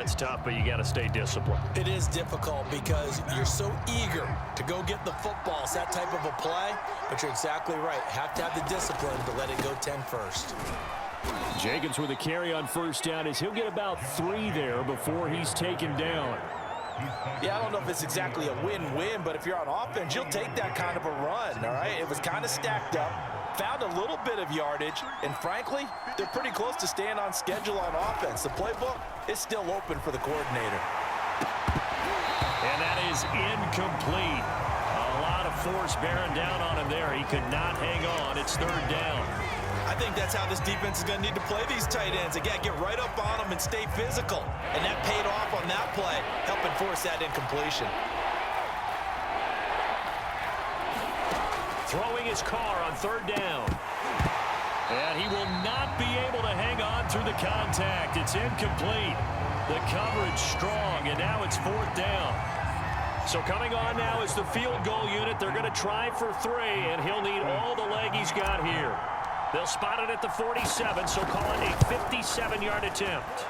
that's tough, but you got to stay disciplined. It is difficult because you're so eager to go get the football. It's that type of a play, but you're exactly right. Have to have the discipline to let it go 10 first. Jacobs with a carry on first down as he'll get about 3 there before he's taken down. Yeah, I don't know if it's exactly a win-win, but if you're on offense, you'll take that kind of a run, all right? It was kind of stacked up. Found a little bit of yardage, and frankly, they're pretty close to staying on schedule on offense. The playbook is still open for the coordinator. And that is incomplete. A lot of force bearing down on him there. He could not hang on. It's 3rd down. I think that's how this defense is going to need to play these tight ends. Again, get right up on them and stay physical. And that paid off on that play, helping force that incompletion. Throwing his car on 3rd down. And he will not be able to hang on through the contact. It's incomplete. The coverage strong, and now it's 4th down. So coming on now is the field goal unit. They're going to try for 3, and he'll need all the leg he's got here. They'll spot it at the 47, so call it a 57-yard attempt.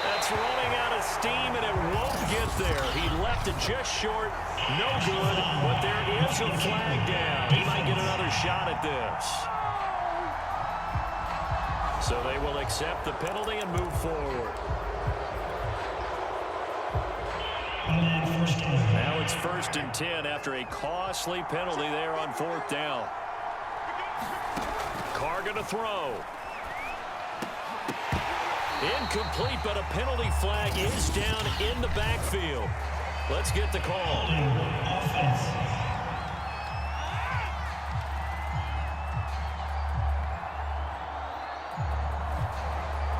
That's running out of steam, and it won't get there. He left it just short. No good, but there is a flag down. He might get another shot at this. So they will accept the penalty and move forward. Now it's 1st and 10 after a costly penalty there on 4th down. Carr going to throw. Incomplete, but a penalty flag is down in the backfield. Let's get the call.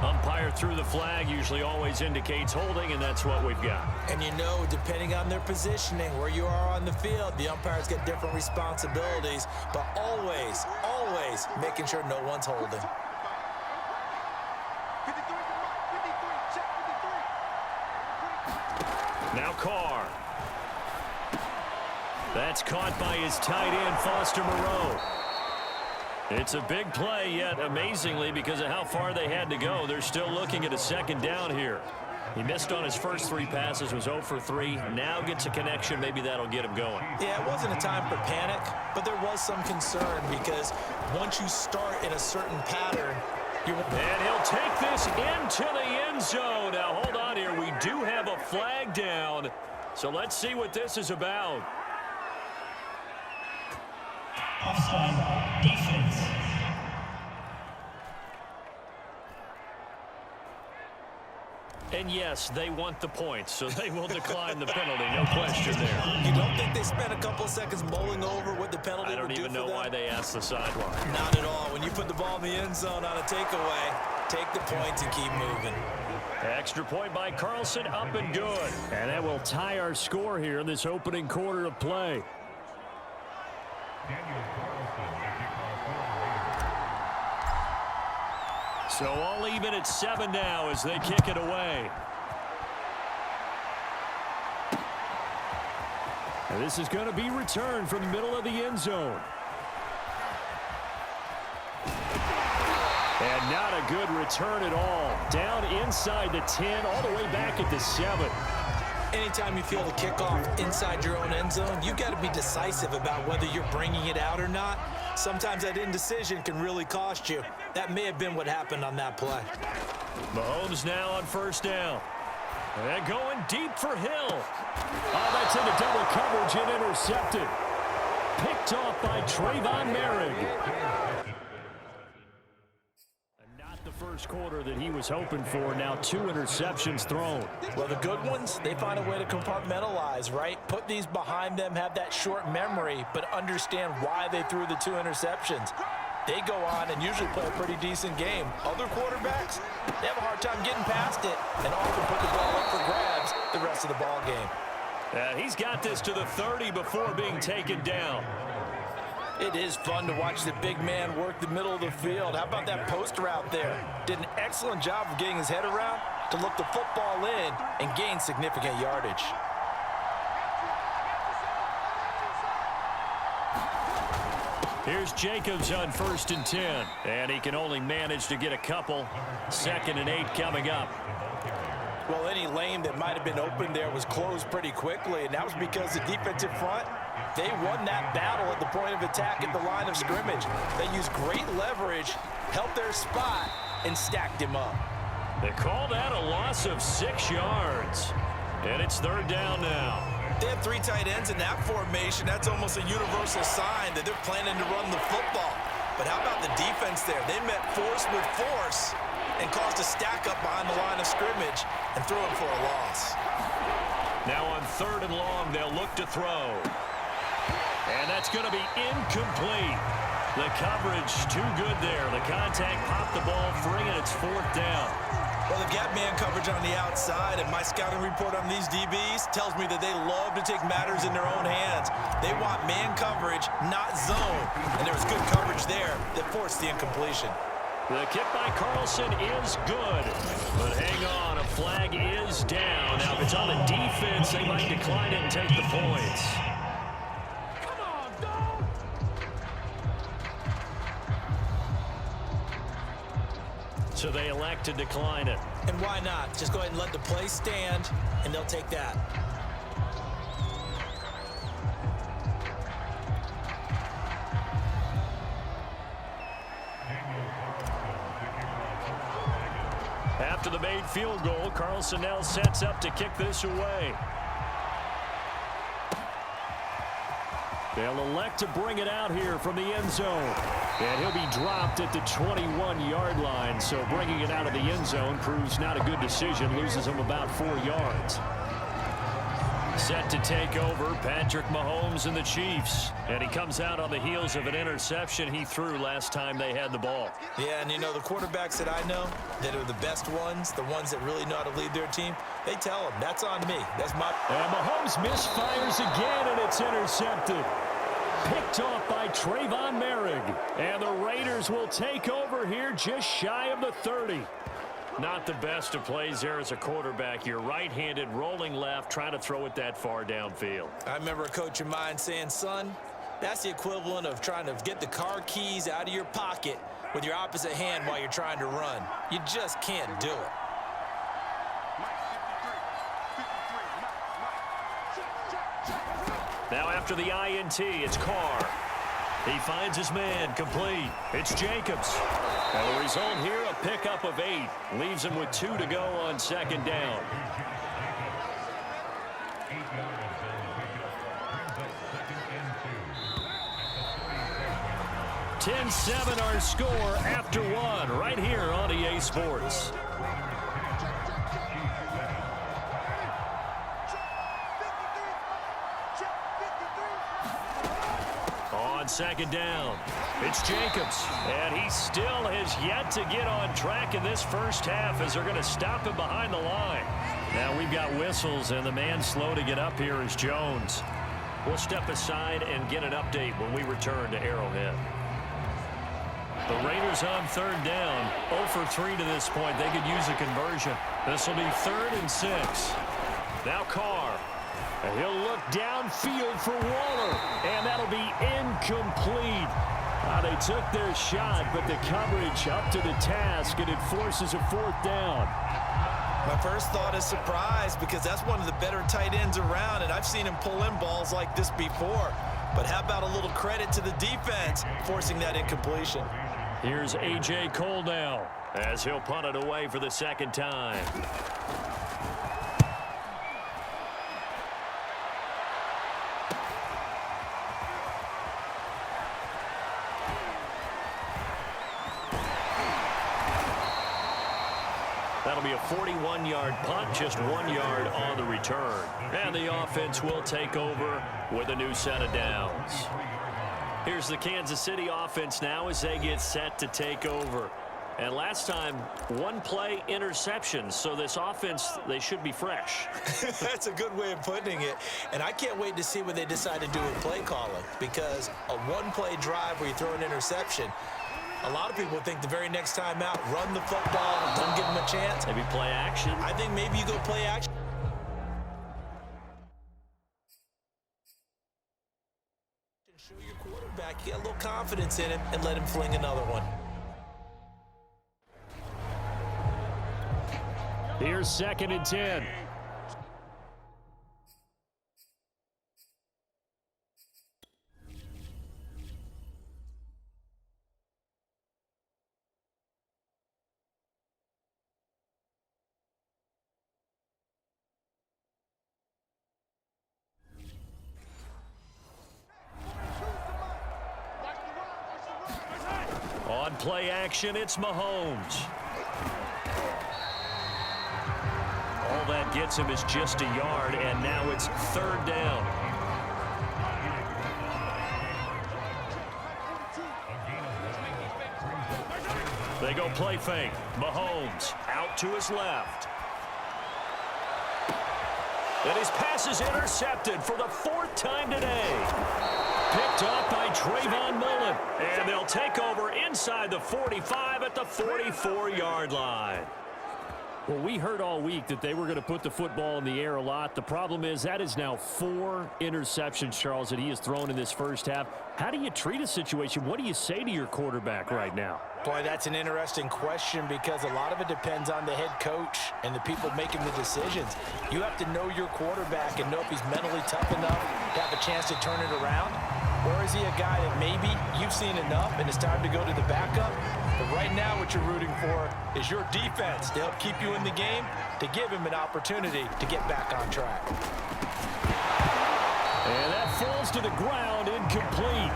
Umpire threw the flag, usually always indicates holding, and that's what we've got. And you know, depending on their positioning, where you are on the field, the umpires get different responsibilities, but always, always making sure no one's holding. Now Carr. That's caught by his tight end, Foster Moreau. It's a big play, yet amazingly, because of how far they had to go, they're still looking at a 2nd down here. He missed on his first 3 passes, was 0 for 3. Now gets a connection. Maybe that'll get him going. Yeah, it wasn't a time for panic, but there was some concern because once you start in a certain pattern, and he'll take this into the end zone. Now, hold on here. We do have a flag down, so let's see what this is about. Offside defense. And yes, they want the points, so they will decline the penalty. No question there. You don't think they spent a couple of seconds mulling over what the penalty would do for them? I don't even know why they asked the sideline. Not at all. When you put the ball in the end zone on a takeaway, take the points and keep moving. Extra point by Carlson, up and good. And that will tie our score here in this opening quarter of play. So all even at 7 now as they kick it away. And this is going to be returned from the middle of the end zone. And not a good return at all. Down inside the 10, all the way back at the 7. Anytime you feel the kickoff inside your own end zone, you've got to be decisive about whether you're bringing it out or not. Sometimes that indecision can really cost you. That may have been what happened on that play. Mahomes now on 1st down. And going deep for Hill. Oh, that's into double coverage and intercepted. Picked off by Trayvon Merrick. Not the first quarter that he was hoping for. Now 2 interceptions thrown. Well, the good ones, they find a way to compartmentalize, right? Put these behind them, have that short memory, but understand why they threw the 2 interceptions. They go on and usually play a pretty decent game. Other quarterbacks, they have a hard time getting past it and often put the ball up for grabs the rest of the ball game. He's got this to the 30 before being taken down. It is fun to watch the big man work the middle of the field. How about that post route there? Did an excellent job of getting his head around to look the football in and gain significant yardage. Here's Jacobs on 1st and 10. And he can only manage to get a couple. 2nd and 8 coming up. Well, any lane that might have been open there was closed pretty quickly, and that was because the defensive front, they won that battle at the point of attack at the line of scrimmage. They used great leverage, held their spot, and stacked him up. They call that a loss of 6 yards. And it's third down now. They have 3 tight ends in that formation. That's almost a universal sign that they're planning to run the football. But how about the defense there? They met force with force and caused a stack up behind the line of scrimmage and threw him for a loss. Now on 3rd and long, they'll look to throw. And that's going to be incomplete. The coverage too good there. The contact popped the ball free, and it's 4th down. Well, they've got man coverage on the outside, and my scouting report on these DBs tells me that they love to take matters in their own hands. They want man coverage, not zone. And there was good coverage there that forced the incompletion. The kick by Carlson is good. But hang on, a flag is down. Now, if it's on the defense, they might decline it and take the points. So they elect to decline it. And why not? Just go ahead and let the play stand, and they'll take that. After the made field goal, Carlson now sets up to kick this away. They'll elect to bring it out here from the end zone. And he'll be dropped at the 21-yard line. So bringing it out of the end zone proves not a good decision. Loses him about 4 yards. Set to take over, Patrick Mahomes and the Chiefs. And he comes out on the heels of an interception he threw last time they had the ball. Yeah, and you know, the quarterbacks that I know that are the best ones, the ones that really know how to lead their team, they tell them, that's on me. That's my... And Mahomes misfires again, and it's intercepted. Picked off by Trayvon Merrick. And the Raiders will take over here just shy of the 30. Not the best of plays there as a quarterback. You're right-handed, rolling left, trying to throw it that far downfield. I remember a coach of mine saying, son, that's the equivalent of trying to get the car keys out of your pocket with your opposite hand while you're trying to run. You just can't do it. Now after the INT, it's Carr. He finds his man, complete. It's Jacobs. And the result here, a pickup of 8. Leaves him with 2 to go on 2nd down. 10-7 our score after 1 right here on EA Sports. On 2nd down, it's Jacobs, and he still has yet to get on track in this first half as they're going to stop him behind the line. Now we've got whistles, and the man slow to get up here is Jones. We'll step aside and get an update when we return to Arrowhead. The Raiders on 3rd down, 0 for 3 to this point. They could use a conversion. This will be 3rd and 6. Now Carr. And he'll look downfield for Waller, and that'll be incomplete. They took their shot, but the coverage up to the task, and it forces a 4th down. My first thought is surprise, because that's one of the better tight ends around, and I've seen him pull in balls like this before. But how about a little credit to the defense forcing that incompletion? Here's A.J. Cole now, as he'll punt it away for the 2nd time. That'll be a 41-yard punt, just 1 yard on the return. And the offense will take over with a new set of downs. Here's the Kansas City offense now as they get set to take over. And last time, 1 play interception, so this offense, they should be fresh. That's a good way of putting it. And I can't wait to see what they decide to do with play calling, because a 1-play drive where you throw an interception, a lot of people think the very next time out, run the football, don't give them a chance. Maybe play action. I think maybe you go play action. Show your quarterback, get a little confidence in him, and let him fling another one. Here's 2nd and 10. On play action, it's Mahomes. All that gets him is just a yard, and now it's 3rd down. They go play fake. Mahomes out to his left. And his pass is intercepted for the 4th time today. Picked up by Trayvon Mullen. And they'll take over inside the 45 at the 44-yard line. Well, we heard all week that they were going to put the football in the air a lot. The problem is that is now 4 interceptions, Charles, that he has thrown in this first half. How do you treat a situation? What do you say to your quarterback right now? Boy, that's an interesting question because a lot of it depends on the head coach and the people making the decisions. You have to know your quarterback and know if he's mentally tough enough to have a chance to turn it around. Or is he a guy that maybe you've seen enough and it's time to go to the backup? But right now what you're rooting for is your defense to help keep you in the game, to give him an opportunity to get back on track. And that falls to the ground, incomplete.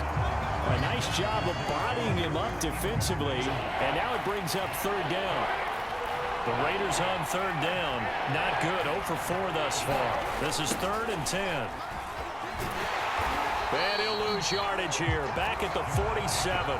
A nice job of bodying him up defensively. And now it brings up 3rd down. The Raiders on 3rd down. Not good. 0 for 4 thus far. This is 3rd and 10. And he'll lose yardage here. Back at the 47.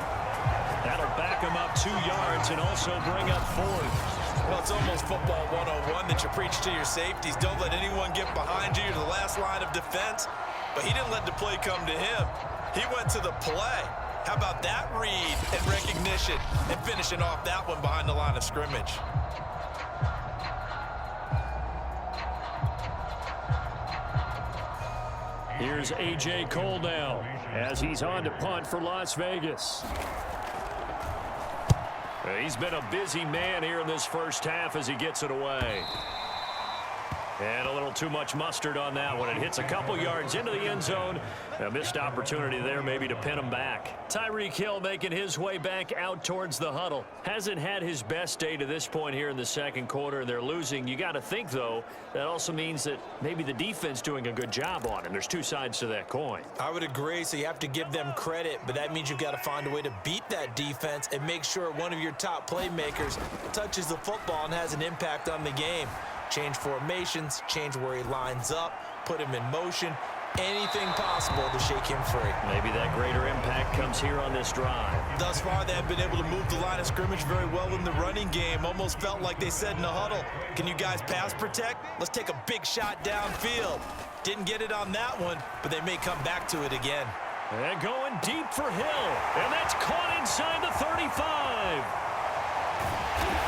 That'll back him up 2 yards and also bring up 4th. Well, it's almost football 101 that you preach to your safeties. Don't let anyone get behind you to the last line of defense. But he didn't let the play come to him. He went to the play. How about that read and recognition and finishing off that one behind the line of scrimmage? Here's A.J. Cole now as he's on to punt for Las Vegas. He's been a busy man here in this first half as he gets it away. And a little too much mustard on that one. It hits a couple yards into the end zone. A missed opportunity there maybe to pin him back. Tyreek Hill making his way back out towards the huddle. Hasn't had his best day to this point here in the 2nd quarter. They're losing. You got to think, though, that also means that maybe the defense doing a good job on him. There's 2 sides to that coin. I would agree, so you have to give them credit, but that means you've got to find a way to beat that defense and make sure one of your top playmakers touches the football and has an impact on the game. Change formations, change where he lines up, put him in motion, anything possible to shake him free. Maybe that greater impact comes here on this drive. Thus far, they have been able to move the line of scrimmage very well in the running game. Almost felt like they said in the huddle, can you guys pass protect? Let's take a big shot downfield. Didn't get it on that one, but they may come back to it again. And going deep for Hill, and that's caught inside the 35.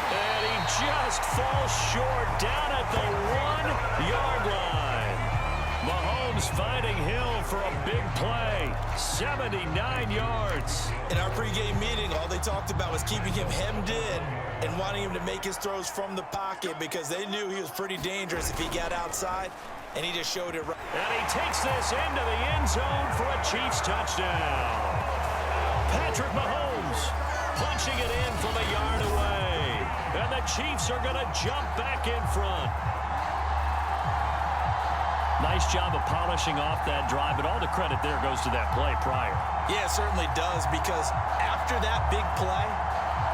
And he just falls short down at the 1-yard line. Mahomes finding Hill for a big play. 79 yards. In our pregame meeting, all they talked about was keeping him hemmed in and wanting him to make his throws from the pocket because they knew he was pretty dangerous if he got outside, and he just showed it right. And he takes this into the end zone for a Chiefs touchdown. Patrick Mahomes punching it in from a yard away. And the Chiefs are going to jump back in front. Nice job of polishing off that drive, but all the credit there goes to that play prior. Yeah, it certainly does, because after that big play,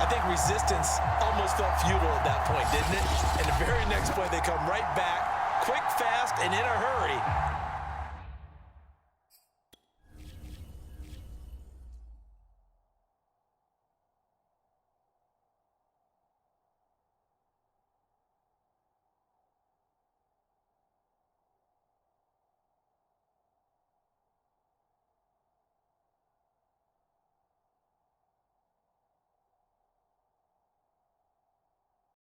I think resistance almost felt futile at that point, didn't it? And the very next play, they come right back, quick, fast, and in a hurry